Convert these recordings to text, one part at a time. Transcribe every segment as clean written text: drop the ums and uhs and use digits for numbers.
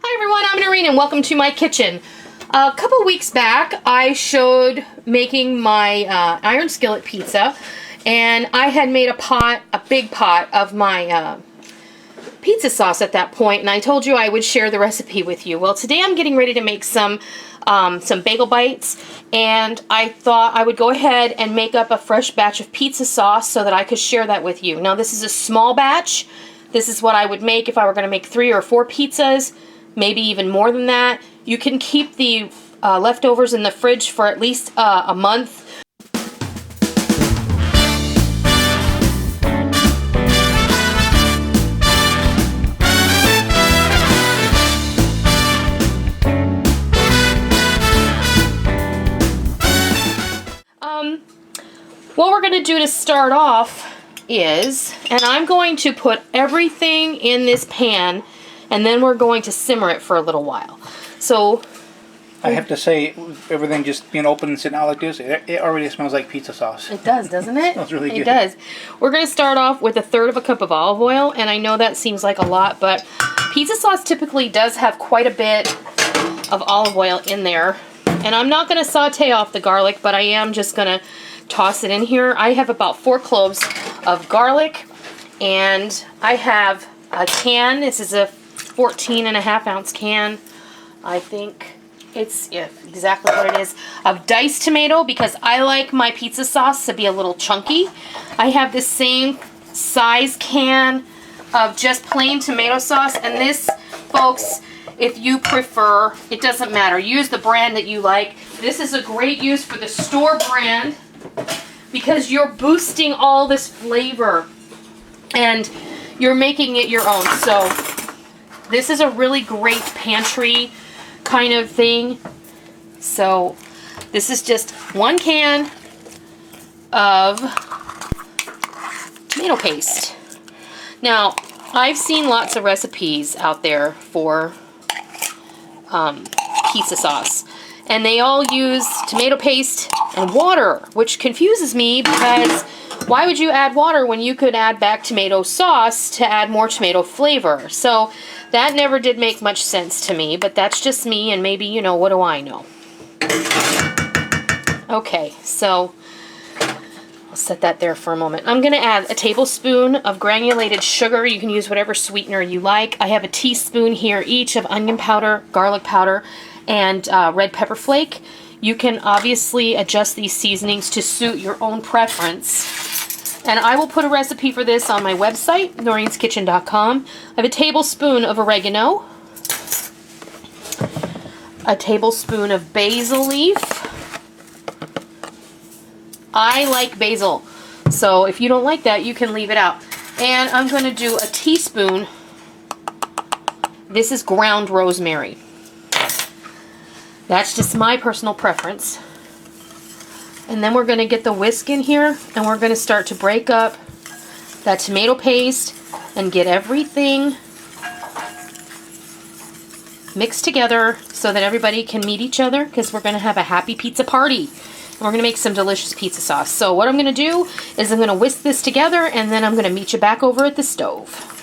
Hi everyone, I'm Noreen and welcome to my kitchen. A couple weeks back I showed making my Iron Skillet Pizza, and I had made a big pot of my pizza sauce at that point, and I told you I would share the recipe with you. Well, today I'm getting ready to make some bagel bites, and I thought I would go ahead and make up a fresh batch of pizza sauce so that I could share that with you. Now this is a small batch. This is what I would make if I were going to make 3 or 4 pizzas, maybe even more than that. You can keep the leftovers in the fridge for at least a month. What we're going to do to start off is, and I'm going to put everything in this pan, and then we're going to simmer it for a little while. So I have to say, everything just being open and sitting out like this, it already smells like pizza sauce. It does, doesn't it? It smells really good. It does. We're going to start off with 1/3 cup of olive oil, and I know that seems like a lot, but pizza sauce typically does have quite a bit of olive oil in there. And I'm not going to saute off the garlic, but I am just going to toss it in here. I have about 4 cloves of garlic, and I have a can. This is a 14.5 ounce can. I think it's exactly what it is, of diced tomato, because I like my pizza sauce to be a little chunky. I have the same size can of just plain tomato sauce, and this, folks, if you prefer, it doesn't matter. Use the brand that you like. This is a great use for the store brand because you're boosting all this flavor and you're making it your own. So this is a really great pantry kind of thing. So this is just 1 can of tomato paste. Now, I've seen lots of recipes out there for pizza sauce, and they all use tomato paste and water, which confuses me because why would you add water when you could add back tomato sauce to add more tomato flavor? So that never did make much sense to me, but that's just me, and maybe, you know, what do I know? Okay, so I'll set that there for a moment. I'm going to add a tablespoon of granulated sugar. You can use whatever sweetener you like. I have a teaspoon here each of onion powder, garlic powder, and red pepper flake. You can obviously adjust these seasonings to suit your own preference. And I will put a recipe for this on my website, noreenskitchen.com. I have a tablespoon of oregano, a tablespoon of basil leaf. I like basil, so if you don't like that, you can leave it out. And I'm going to do a teaspoon. This is ground rosemary. That's just my personal preference. And then we're going to get the whisk in here, and we're going to start to break up that tomato paste and get everything mixed together so that everybody can meet each other, because we're going to have a happy pizza party. And we're going to make some delicious pizza sauce. So what I'm going to do is I'm going to whisk this together, and then I'm going to meet you back over at the stove.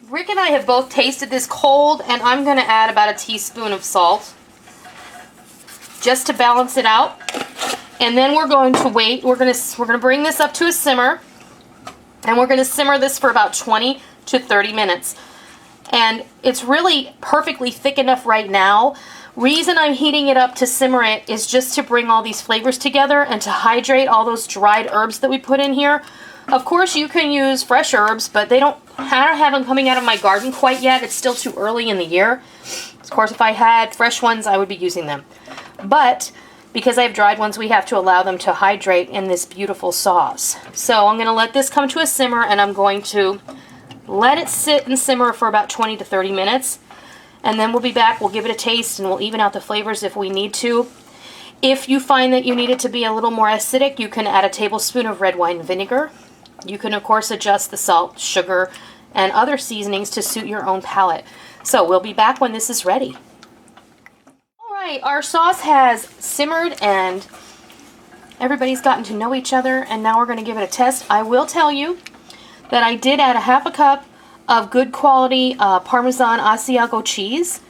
Rick and I have both tasted this cold, and I'm going to add about a teaspoon of salt just to balance it out. And then we're going to wait. We're going to bring this up to a simmer, and we're going to simmer this for about 20 to 30 minutes. And it's really perfectly thick enough right now. Reason I'm heating it up to simmer it is just to bring all these flavors together and to hydrate all those dried herbs that we put in here. Of course, you can use fresh herbs, but I don't have them coming out of my garden quite yet. It's still too early in the year. Of course, if I had fresh ones, I would be using them. But because I have dried ones, we have to allow them to hydrate in this beautiful sauce. So I'm going to let this come to a simmer, and I'm going to let it sit and simmer for about 20 to 30 minutes. And then we'll be back, we'll give it a taste, and we'll even out the flavors if we need to. If you find that you need it to be a little more acidic, you can add a tablespoon of red wine vinegar. You can, of course, adjust the salt, sugar, and other seasonings to suit your own palate. So we'll be back when this is ready. All right, our sauce has simmered, and everybody's gotten to know each other, and now we're going to give it a test. I will tell you that I did add a 1/2 cup of good quality Parmesan Asiago cheese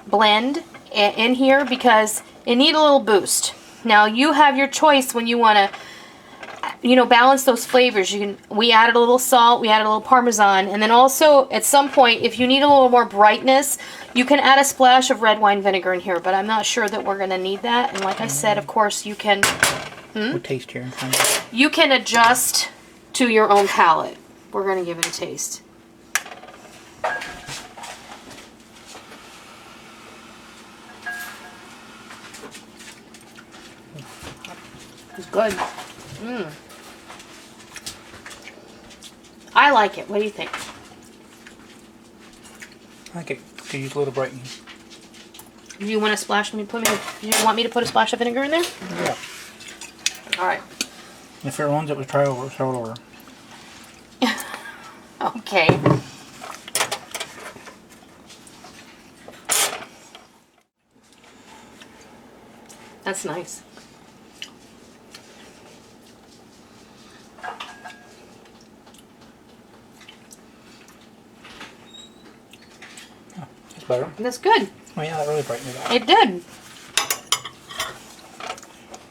blend in here because it needs a little boost. Now you have your choice when you want to, you know, balance those flavors. We added a little salt, we added a little Parmesan, and then also at some point, if you need a little more brightness, you can add a splash of red wine vinegar in here, but I'm not sure that we're going to need that. And like I said, of course, you can... We'll taste here. You can adjust to your own palate. We're going to give it a taste. It's good. I like it. What do you think? I like it. Could use a little brightening. Do you want to splash me? You want me to put a splash of vinegar in there? Yeah. All right. If it runs, it was try over. Start over. Okay. That's nice. It's better. That's good. Oh yeah, that really brightened it up. It did.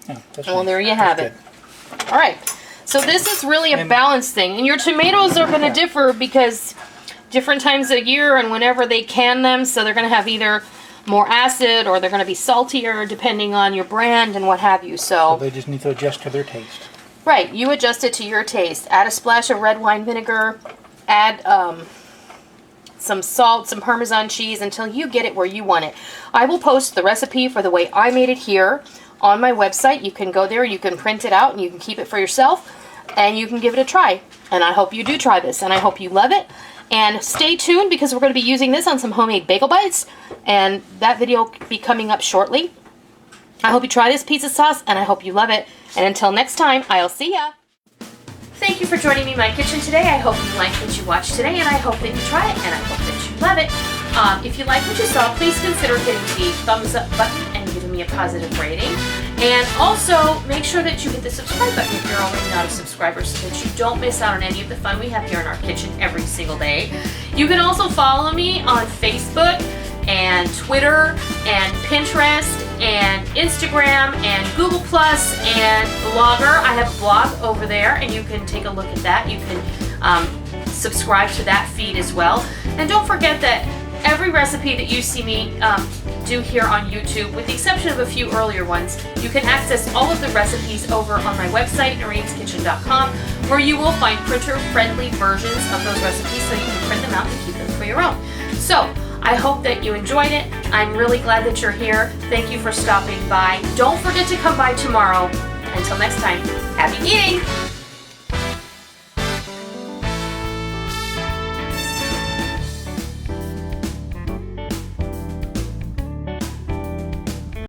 Yeah, that's Well, nice. there you That's have it. good. All right. So this is really a balanced thing. And your tomatoes are going to differ because different times of year and whenever they can them, so they're going to have either more acid or they're going to be saltier depending on your brand and what have you. So they just need to adjust to their taste. Right. You adjust it to your taste. Add a splash of red wine vinegar. Add some salt, some Parmesan cheese until you get it where you want it. I will post the recipe for the way I made it here on my website. You can go there, you can print it out, and you can keep it for yourself, and you can give it a try. And I hope you do try this, and I hope you love it. And stay tuned because we're going to be using this on some homemade bagel bites, and that video will be coming up shortly. I hope you try this pizza sauce, and I hope you love it. And until next time, I'll see ya. Thank you for joining me in my kitchen today. I hope you liked what you watched today, and I hope that you try it, and I hope that you love it. If you like what you saw, please consider hitting the thumbs up button and giving me a positive rating. And also, make sure that you hit the subscribe button if you're already not a subscriber so that you don't miss out on any of the fun we have here in our kitchen every single day. You can also follow me on Facebook and Twitter and Pinterest and Instagram and Google Plus and Blogger. I have a blog over there and you can take a look at that. You can subscribe to that feed as well. And don't forget that every recipe that you see me do here on YouTube, with the exception of a few earlier ones, you can access all of the recipes over on my website, noreenskitchen.com, where you will find printer-friendly versions of those recipes so you can print them out and keep them for your own. So, I hope that you enjoyed it. I'm really glad that you're here. Thank you for stopping by. Don't forget to come by tomorrow. Until next time, happy eating!